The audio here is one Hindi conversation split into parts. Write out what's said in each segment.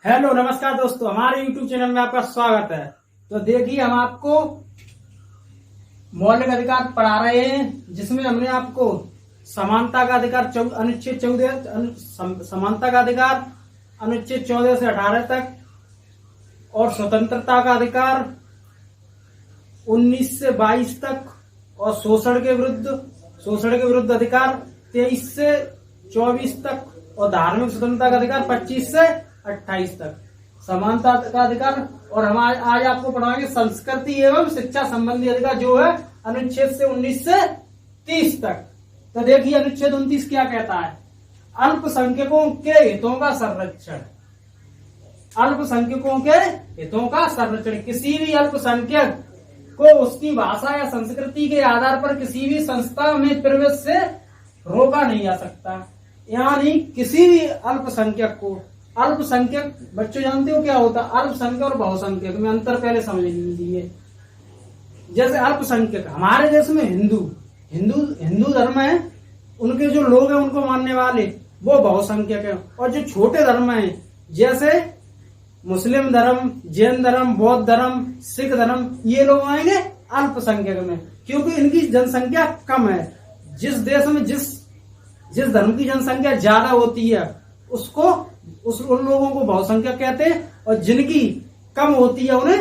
हेलो नमस्कार दोस्तों, हमारे YouTube चैनल में आपका स्वागत है। तो देखिए, हम आपको मौलिक अधिकार पढ़ा रहे हैं, जिसमें हमने आपको समानता का अधिकार अनुच्छेद 14 समानता का अधिकार अनुच्छेद 14 से 18 तक और स्वतंत्रता का अधिकार 19 से 22 तक और शोषण के विरुद्ध अधिकार 23 से 24 तक और धार्मिक स्वतंत्रता का अधिकार 25 से 28 तक समानता का अधिकार। और हम आज आपको पढ़ाएंगे संस्कृति एवं शिक्षा संबंधी अधिकार, जो है अनुच्छेद से 19 से 30 तक। तो देखिए, अनुच्छेद 29 क्या कहता है? अल्पसंख्यकों के हितों का संरक्षण। अल्पसंख्यकों के हितों का संरक्षण। किसी भी अल्पसंख्यक को उसकी भाषा या संस्कृति के आधार पर किसी भी संस्था में प्रवेश से रोका नहीं जा सकता। यानी किसी भी अल्पसंख्यक को, अल्पसंख्यक बच्चों जानते हो क्या होता है? अल्पसंख्यक और बहुसंख्यक में अंतर पहले समझ लीजिए। जैसे अल्पसंख्यक हमारे देश में हिंदू धर्म है, उनके जो लोग हैं उनको मानने वाले वो बहुसंख्यक है। और जो छोटे धर्म है, जैसे मुस्लिम धर्म, जैन धर्म, बौद्ध धर्म, सिख धर्म, ये लोग आएंगे अल्पसंख्यक में, क्योंकि इनकी जनसंख्या कम है। जिस देश में जिस धर्म की जनसंख्या ज्यादा होती है उन लोगों को बहुसंख्यक कहते हैं, और जिनकी कम होती है उन्हें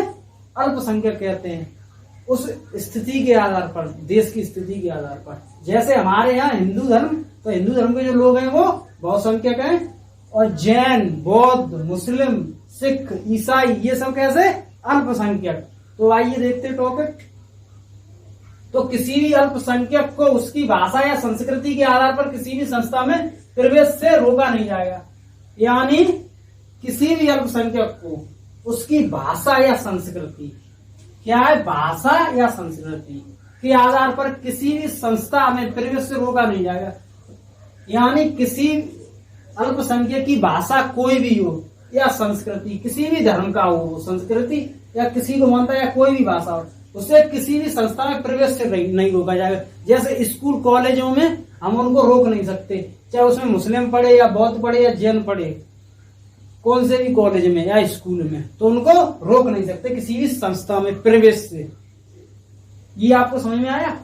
अल्पसंख्यक कहते हैं। उस स्थिति के आधार पर, देश की स्थिति के आधार पर, जैसे हमारे यहाँ हिंदू धर्म, तो हिंदू धर्म के जो लोग हैं वो बहुसंख्यक हैं, और जैन, बौद्ध, मुस्लिम, सिख, ईसाई, ये सब कैसे? अल्पसंख्यक। तो आइए देखते टॉपिक। तो किसी भी अल्पसंख्यक को उसकी भाषा या संस्कृति के आधार पर किसी भी संस्था में प्रवेश से रोका नहीं जाएगा। यानी किसी भी अल्पसंख्यक को उसकी भाषा या संस्कृति, क्या है? भाषा या संस्कृति के आधार पर किसी भी संस्था में प्रवेश से रोका नहीं जाएगा। यानी किसी अल्पसंख्यक की भाषा कोई भी हो या संस्कृति, किसी भी धर्म का हो संस्कृति, या किसी को मानता है या कोई भी भाषा हो, उसे किसी भी संस्था में प्रवेश से नहीं रोका जाएगा। जैसे स्कूल कॉलेजों में हम उनको रोक नहीं सकते, चाहे उसमें मुस्लिम पढ़े या बौद्ध पढ़े या जैन पढ़े, कौन से भी कॉलेज में या स्कूल में, तो उनको रोक नहीं सकते किसी भी संस्था में प्रवेश से। ये आपको समझ में आया?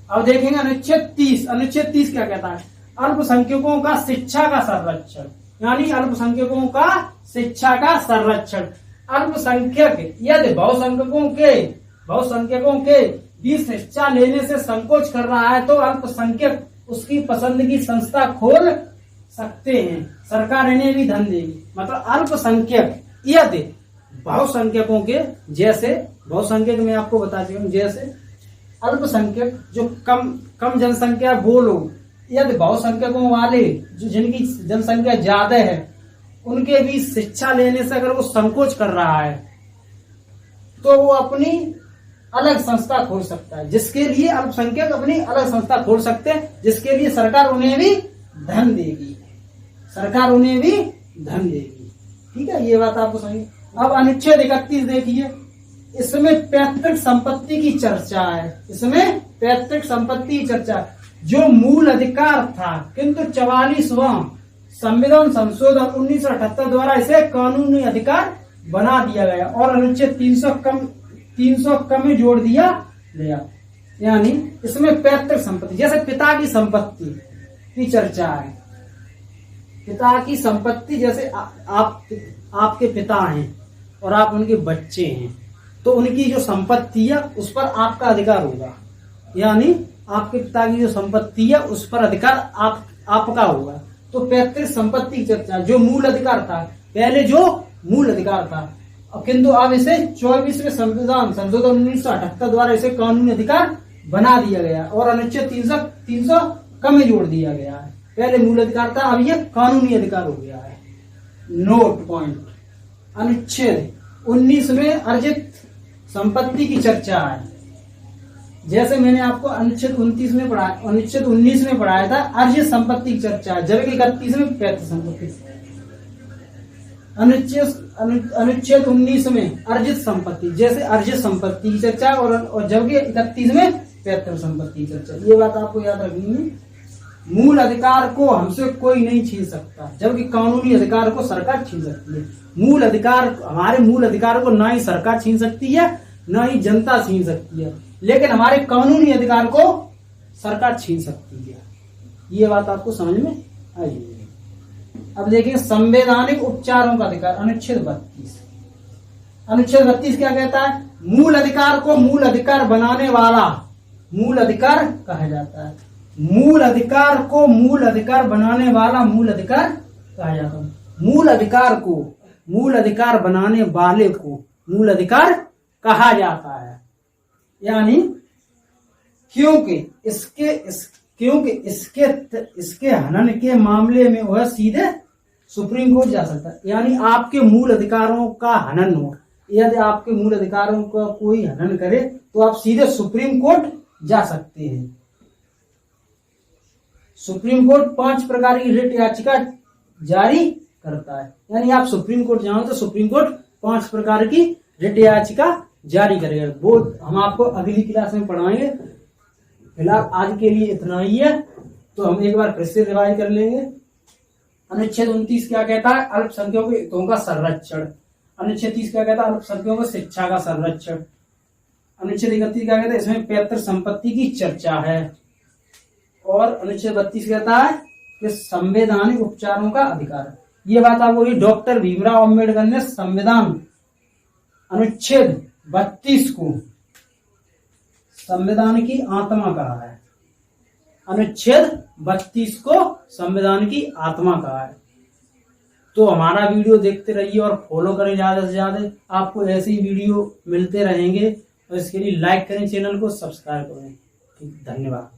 अब देखेंगे अनुच्छेद 30। अनुच्छेद 30 क्या कहता है? अल्पसंख्यकों का शिक्षा का संरक्षण। यानी अल्पसंख्यकों का शिक्षा का संरक्षण। अल्पसंख्यक यदि बहुसंख्यकों के भी शिक्षा लेने से संकोच कर रहा है तो अल्पसंख्यक उसकी पसंद की संस्था खोल सकते हैं, सरकार इन्हें भी धन देगी। मतलब अल्पसंख्यक यदि बहुसंख्यकों के, जैसे बहुसंख्यक में आपको बताती हूँ, जैसे अल्पसंख्यक जो कम जनसंख्या वो लोग, यदि बहुसंख्यकों वाले जो जिनकी जनसंख्या ज्यादा है, उनके भी शिक्षा लेने से अगर वो संकोच कर रहा है तो वो अपनी अलग संस्था खोल सकता है, जिसके लिए अल्पसंख्यक अपनी अलग संस्था खोल सकते हैं, जिसके लिए सरकार उन्हें भी धन देगी। सरकार उन्हें भी धन देगी। ठीक है, ये बात आपको समझ। अब अनुच्छेद 31 देखिए, इसमें पैतृक संपत्ति की चर्चा है। इसमें पैतृक संपत्ति की चर्चा, जो मूल अधिकार था, किंतु 44वां संविधान संशोधन 1978 द्वारा इसे कानूनी अधिकार बना दिया गया और अनुच्छेद 300 कम में जोड़ दिया गया। यानी इसमें पैतृक संपत्ति, जैसे पिता की संपत्ति की चर्चा है। पिता की संपत्ति, जैसे आपके पिता हैं और आप उनके बच्चे हैं, तो उनकी जो संपत्ति है उस पर आपका अधिकार होगा। यानी आपके पिता की जो संपत्ति है उस पर अधिकार आपका होगा। तो पैतृक संपत्ति की चर्चा, जो मूल अधिकार था, पहले जो मूल अधिकार था, किंतु अब इसे 24वें संविधान संशोधन 1978 द्वारा इसे कानूनी अधिकार बना दिया गया और अनुच्छेद 300 कम में जोड़ दिया गया है। पहले मूल अधिकार था, अब ये कानूनी अधिकार हो गया है। नोट पॉइंट, अनुच्छेद 19 में अर्जित संपत्ति की चर्चा है। जैसे मैंने आपको अनुच्छेद 19 में पढ़ाया था अर्जित संपत्ति की चर्चा, जबकि 31 में पैतृक संपत्ति। अनुच्छेद 19 में अर्जित संपत्ति, जैसे अर्जित संपत्ति की चर्चा, और जबकि 31 में पैतृक संपत्ति की चर्चा। ये बात आपको याद रखनी है। मूल अधिकार को हमसे कोई नहीं छीन सकता, जबकि कानूनी अधिकार को सरकार छीन सकती है। मूल अधिकार, हमारे मूल अधिकार को ना ही सरकार छीन सकती है ना ही जनता छीन सकती है, लेकिन हमारे कानूनी अधिकार को सरकार छीन सकती है। ये बात आपको समझ में आई। अब देखिए संवैधानिक उपचारों का अधिकार, अनुच्छेद 32। अनुच्छेद 32 क्या कहता है? मूल अधिकार को मूल अधिकार बनाने वाला मूल अधिकार कहा जाता है। मूल अधिकार को मूल अधिकार बनाने वाला मूल अधिकार कहा जाता है। मूल अधिकार को मूल अधिकार बनाने वाले को मूल अधिकार कहा जाता है। यानी क्योंकि इसके हनन के मामले में वह सीधे सुप्रीम कोर्ट जा सकता है। यानी आपके मूल अधिकारों का हनन हो, यदि आपके मूल अधिकारों का कोई हनन करे तो आप सीधे सुप्रीम कोर्ट जा सकते हैं। सुप्रीम कोर्ट 5 प्रकार की रिट याचिका जारी करता है। यानी आप सुप्रीम कोर्ट जाओ तो सुप्रीम कोर्ट 5 प्रकार की रिट याचिका जारी करेगा। वो हम आपको अगली क्लास में पढ़ाएंगे। फिलहाल आज के लिए इतना ही है, तो हम एक बार फिर से रिवाइज कर लेंगे। अनुच्छेद 29 क्या कहता है? अल्पसंख्यकों के हितों का संरक्षण। अनुच्छेद 30 क्या कहता है? अल्पसंख्यकों को शिक्षा का संरक्षण। अनुच्छेद 31 क्या कहता है? इसमें पैतृक संपत्ति की चर्चा है। और अनुच्छेद 32 कहता है कि संवैधानिक उपचारों का अधिकार। ये बात आपको डॉक्टर भीमराव अंबेडकर ने संविधान अनुच्छेद 32 को संविधान की आत्मा कहा है। अनुच्छेद 32 को संविधान की आत्मा कहा है। तो हमारा वीडियो देखते रहिए और फॉलो करें ज्यादा से ज्यादा। आपको ऐसे ही वीडियो मिलते रहेंगे, और इसके लिए लाइक करें, चैनल को सब्सक्राइब करें। धन्यवाद।